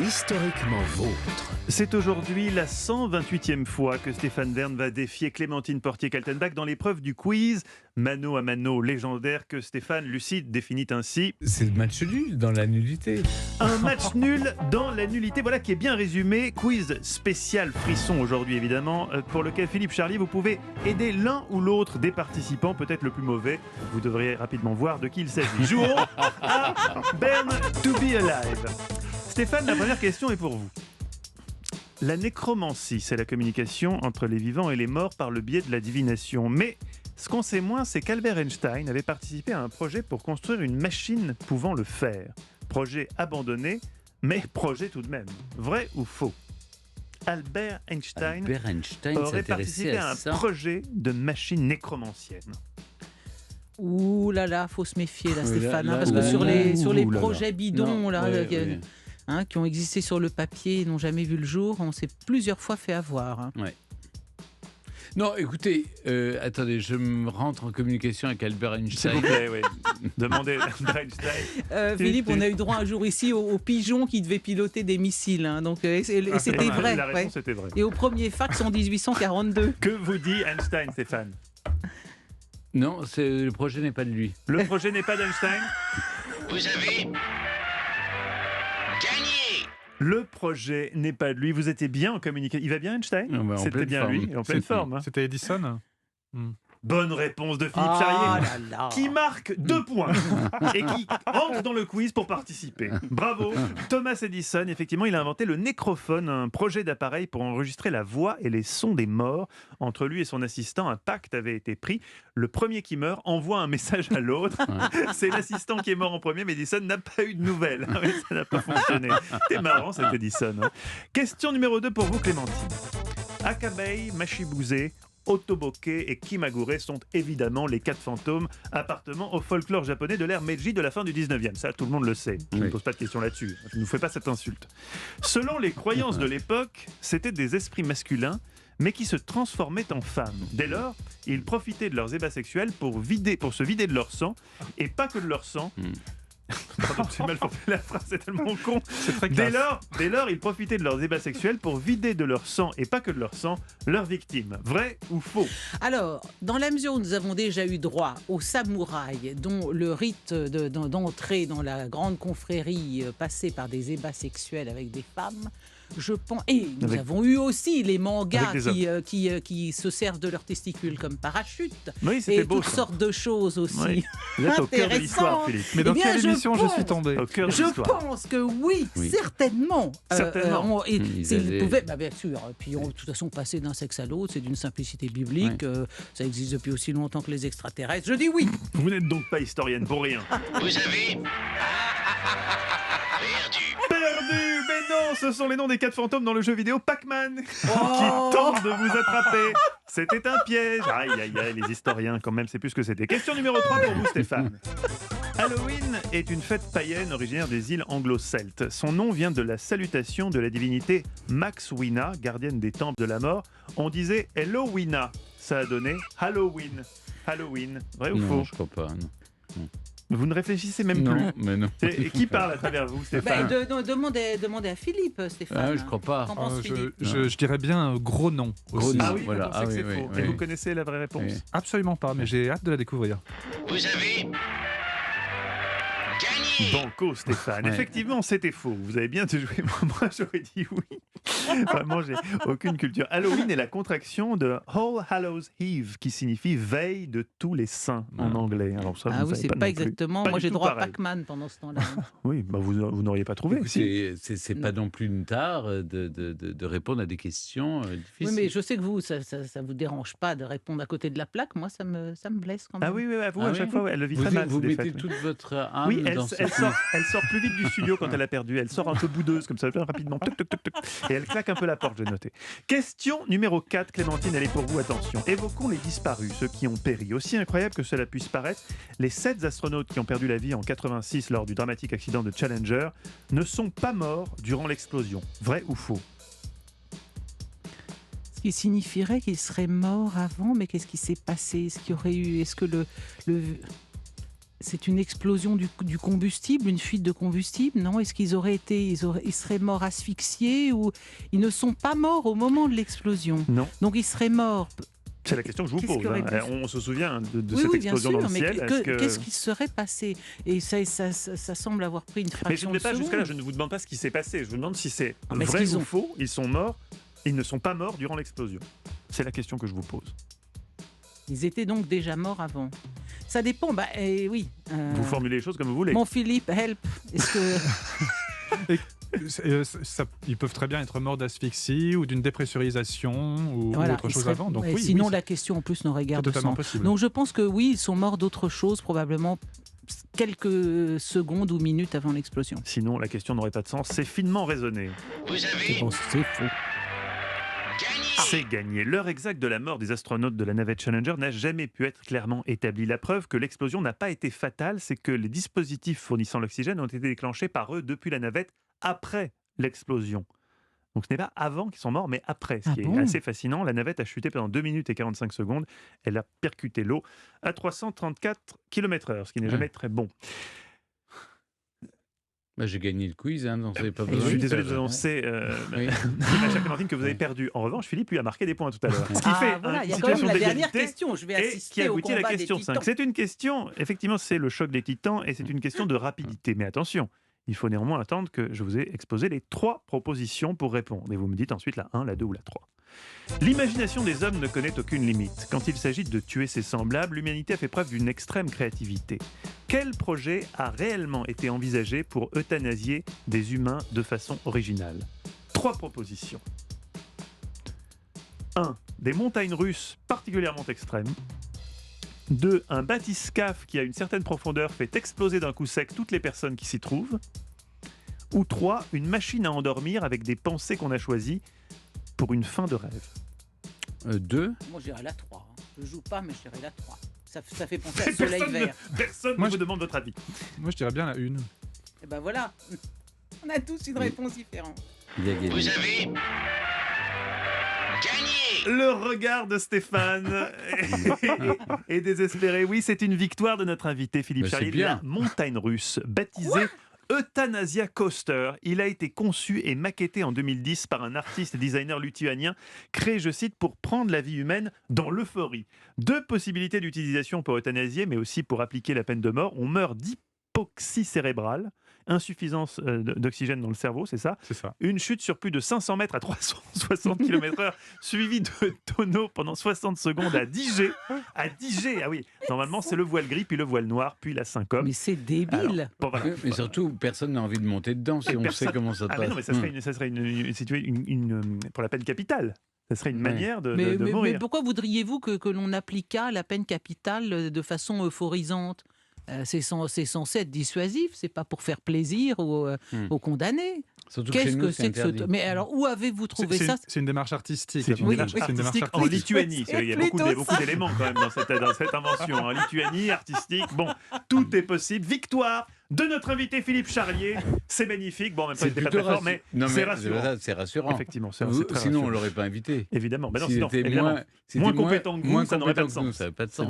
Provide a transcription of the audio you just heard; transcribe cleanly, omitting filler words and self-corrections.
Historiquement vôtre. C'est aujourd'hui la 128e fois que Stéphane Verne va défier Clémentine Portier-Kaltenbach dans l'épreuve du quiz mano à mano légendaire que Stéphane Lucide définit ainsi. C'est le match nul dans la nullité. Un match nul dans la nullité, voilà qui est bien résumé. Quiz spécial frisson aujourd'hui évidemment, pour lequel Philippe Charlier, vous pouvez aider l'un ou l'autre des participants, peut-être le plus mauvais. Vous devriez rapidement voir de qui il s'agit. Jouons à Burn to be Alive. Stéphane, la première question est pour vous. La nécromancie, c'est la communication entre les vivants et les morts par le biais de la divination. Mais ce qu'on sait moins, c'est qu'Albert Einstein avait participé à un projet pour construire une machine pouvant le faire. Projet abandonné, mais projet tout de même. Vrai ou faux ? Albert Einstein aurait participé à un projet de machine nécromancienne. Ouh là là, faut se méfier là, Stéphane, là, parce que là, sur les là, projets bidons là, ouais. Qui ont existé sur le papier et n'ont jamais vu le jour, on s'est plusieurs fois fait avoir. Ouais. Non, écoutez, attendez, je me rentre en communication avec Albert S'il Einstein. vous plaît, oui. Demandez à Albert Einstein. Philippe, on a eu droit un jour ici au pigeon qui devait piloter des missiles, hein, donc, et c'était vrai. La réponse était vraie. Et au premier fax en 1842. Que vous dit Einstein, Stéphane ? Non, le projet n'est pas de lui. Le projet n'est pas d'Einstein ? Vous avez gagné. Le projet n'est pas de lui. Vous étiez bien en communication. Il va bien, Einstein ? Ah bah, en C'était pleine bien forme. lui, en pleine forme. Hein. C'était Edison. Bonne réponse de Philippe Ah Charlier, là là. qui marque 2 points et qui entre dans le quiz pour participer. Bravo. Thomas Edison, effectivement, il a inventé le nécrophone, un projet d'appareil pour enregistrer la voix et les sons des morts. Entre lui et son assistant, un pacte avait été pris. Le premier qui meurt envoie un message à l'autre. C'est l'assistant qui est mort en premier, mais Edison n'a pas eu de nouvelles. Ça n'a pas fonctionné. C'est marrant, cet Edison. Hein. Question numéro 2 pour vous, Clémentine. Akabei, Mashibuse, Otoboke et Kimagure sont évidemment les 4 fantômes appartenant au folklore japonais de l'ère Meiji de la fin du 19e. Ça, tout le monde le sait. Je ne pose pas de questions là-dessus. Je ne vous fais pas cette insulte. Selon les croyances de l'époque, c'étaient des esprits masculins, mais qui se transformaient en femmes. Dès lors, ils profitaient de leurs ébats sexuels pour se vider de leur sang, et pas que de leur sang. Pardon, j'ai mal formulé la phrase, c'est tellement con. C'est très classe. Dès lors, ils profitaient de leurs ébats sexuels pour vider de leur sang, et pas que de leur sang, leurs victimes. Vrai ou faux ? Alors, dans la mesure où nous avons déjà eu droit aux samouraïs, dont le rite d'entrée dans la grande confrérie passait par des ébats sexuels avec des femmes, je pense. Et nous avons eu aussi les mangas qui se servent de leurs testicules comme parachute. Oui, c'était et beau. toutes sortes de choses aussi. Oui. Vous êtes au cœur de l'histoire, Philippe. Mais dans Eh bien, quelle je émission je pense- suis tombé? Au cœur de Je l'histoire. pense que oui, certainement. Certainement. Ils pouvaient, bien sûr. Puis de toute façon, passer d'un sexe à l'autre, c'est d'une simplicité biblique. Ça existe depuis aussi longtemps que les extraterrestres. Je dis oui. Vous n'êtes donc pas historienne pour rien. Vous avez perdu. Perdu. Mais non, ce sont les noms des 4 fantômes dans le jeu vidéo Pac-Man qui tentent de vous attraper. C'était un piège. Aïe, aïe, aïe, les historiens, quand même, c'est plus ce que c'était. Question numéro 3 pour vous, Stéphane. Halloween est une fête païenne originaire des îles anglo-celtes. Son nom vient de la salutation de la divinité Max Wina, gardienne des temples de la mort. On disait Hello Wina. Ça a donné Halloween. Halloween. Vrai ou Non, faux ? je crois pas. Non. Vous ne réfléchissez même Non, plus. mais non. Et qui parle à travers vous, Stéphane ? Demandez à Philippe, Stéphane. Ah, je crois pas. Qu'en pense Philippe Je dirais bien un gros nom. Gros aussi. nom. Ah oui, Voilà. vous pensez que c'est Oui, faux. oui, Et oui. vous connaissez la vraie réponse ? Oui. Absolument pas, mais j'ai hâte de la découvrir. Vous avez gagné. Banco, Stéphane. Ouais. Effectivement, c'était faux. Vous avez bien joué. Moi, j'aurais dit oui. Vraiment, j'ai aucune culture. Halloween est la contraction de All Hallows Eve, qui signifie veille de tous les saints en anglais. Alors ça, Ah vous oui, savez c'est pas pas non plus. exactement. Pas Moi, du j'ai tout droit à pareil. Pac-Man pendant ce temps-là. Oui, bah vous n'auriez pas trouvé. Si. C'est pas non plus une tare de répondre à des questions difficiles. Oui, mais je sais que vous, ça vous dérange pas de répondre à côté de la plaque. Moi, ça me blesse quand même. Ah oui, oui, vous, Ah à oui chaque fois, ouais, elle le vit très Vous, mal. vous ces mettez défaites, oui. toute votre âme Oui, dans ce quiz. elle sort plus vite du studio quand elle a perdu. Elle sort un peu boudeuse, comme ça, rapidement. Tuc, tuc, tuc, tuc. Et elle claque un peu la porte, j'ai noté. Question numéro 4, Clémentine, elle est pour vous, attention. Évoquons les disparus, ceux qui ont péri. Aussi incroyable que cela puisse paraître, les 7 astronautes qui ont perdu la vie en 86 lors du dramatique accident de Challenger ne sont pas morts durant l'explosion. Vrai ou faux ? Ce qui signifierait qu'il serait mort avant, mais qu'est-ce qui s'est passé ? Est-ce qu'il y aurait eu... Est-ce que le... C'est une explosion du combustible, une fuite de combustible, non? Est-ce qu'ils ils seraient morts asphyxiés ou ils ne sont pas morts au moment de l'explosion? Non. Donc ils seraient morts. C'est la question que je vous Qu'est-ce pose. qui aurait hein. pu- On se souvient de Oui, cette oui, bien explosion sûr, dans le mais ciel. Est-ce que- qu'est-ce qui se serait passé? Et ça semble avoir pris une Mais je fraction ne vais de pas seconde. jusque-là, je ne vous demande pas ce qui s'est passé. Je vous demande si c'est Ah, mais est-ce vrai qu'ils ou ont- faux. Ils sont morts. Ils ne sont pas morts durant l'explosion. C'est la question que je vous pose. Ils étaient donc déjà morts avant. Ça dépend, oui. Vous formulez les choses comme vous voulez. Mon Philippe, help. Est-ce que... Ils peuvent très bien être morts d'asphyxie ou d'une dépressurisation ou Voilà, autre ils chose seraient- avant. Donc ouais, oui, sinon, oui, la question en plus n'aurait guère c'est de totalement sens. possible. Donc je pense que oui, ils sont morts d'autre chose, probablement quelques secondes ou minutes avant l'explosion. Sinon, la question n'aurait pas de sens. C'est finement raisonné. Vous avez C'est faux. gagné. C'est gagné. L'heure exacte de la mort des astronautes de la navette Challenger n'a jamais pu être clairement établie. La preuve que l'explosion n'a pas été fatale, c'est que les dispositifs fournissant l'oxygène ont été déclenchés par eux depuis la navette après l'explosion. Donc ce n'est pas avant qu'ils sont morts, mais après. Ce Ah qui bon est assez fascinant, la navette a chuté pendant 2 minutes et 45 secondes. Elle a percuté l'eau à 334 km/h, ce qui n'est Ouais. jamais très bon. J'ai gagné le quiz, hein, donc vous n'avez pas Je besoin suis de désolé de faire- vous annoncer, Oui. ma chère Clémentine, que vous avez Oui. perdu. En revanche, Philippe, lui, a marqué des points tout à l'heure. Ce qui fait Voilà, une il y a quand même situation la dernière d'égalité question. Je vais et qui assister au aboutit à combat la des question 5. titans. C'est une question, effectivement, c'est le choc des titans et c'est une question de rapidité. Mais attention, il faut néanmoins attendre que je vous ai exposé les 3 propositions pour répondre. Et vous me dites ensuite la 1, la 2 ou la 3. L'imagination des hommes ne connaît aucune limite. Quand il s'agit de tuer ses semblables, l'humanité a fait preuve d'une extrême créativité. Quel projet a réellement été envisagé pour euthanasier des humains de façon originale? 3 propositions. 1. Des montagnes russes particulièrement extrêmes. 2. Un bathyscaphe qui, à une certaine profondeur, fait exploser d'un coup sec toutes les personnes qui s'y trouvent. Ou 3. Une machine à endormir avec des pensées qu'on a choisies pour une fin de rêve. 2. Moi, j'irai la 3. Je joue pas, mais je dirais la 3. Ça fait penser à Soleil Personne, Vert. personne Moi, ne vous je- demande votre avis. Moi, je dirais bien la une. Et ben voilà. On a tous une réponse différente. Il a gagné. Vous avez gagné. Le regard de Stéphane est désespéré. Oui, c'est une victoire de notre invité Philippe Mais c'est Charlier. bien. La montagne russe, baptisée Euthanasia Coaster. Il a été conçu et maquetté en 2010 par un artiste et designer lituanien, créé, je cite, pour prendre la vie humaine dans l'euphorie. 2 possibilités d'utilisation pour euthanasier, mais aussi pour appliquer la peine de mort. On meurt d'hypoxie cérébrale, insuffisance d'oxygène dans le cerveau, c'est ça? C'est ça. Une chute sur plus de 500 mètres à 360 km/h, suivie de tonneaux pendant 60 secondes à 10 G. À 10 G, ah oui. Normalement, c'est le voile gris, puis le voile noir, puis la syncope. Mais c'est débile. Alors, bon, voilà. Mais surtout, personne n'a envie de monter dedans si Et on personne- sait comment ça se Ah passe. mais non, mais ça serait pour la peine capitale. Ça serait une Ouais. manière de mais mourir. pourquoi voudriez-vous que l'on appliquât la peine capitale de façon euphorisante? C'est censé être dissuasif, c'est pas pour faire plaisir aux condamnés. Surtout que chez Qu'est-ce nous, que c'est c'est que ce... interdit. Mais alors, où avez-vous trouvé ça? C'est une démarche artistique. C'est une Oui, démarche oui. C'est une démarche artistique en artistique. Lituanie. C'est Il y a plutôt beaucoup ça. d'éléments quand même dans cette invention. En Lituanie, artistique. Bon, tout est possible. Victoire de notre invité Philippe Charlier. C'est magnifique. Bon, en même temps, il n'était pas très fort, mais Non, c'est mais rassurant. c'est rassurant. Effectivement, c'est Vous- très sinon, on rassurant. l'aurait pas invité. Évidemment. Ben non, S'il sinon, était évidemment. moins, s'il Moins était compétent que vous, moins ça n'aurait pas de compétent que nous, sens. ça n'aurait pas de sens.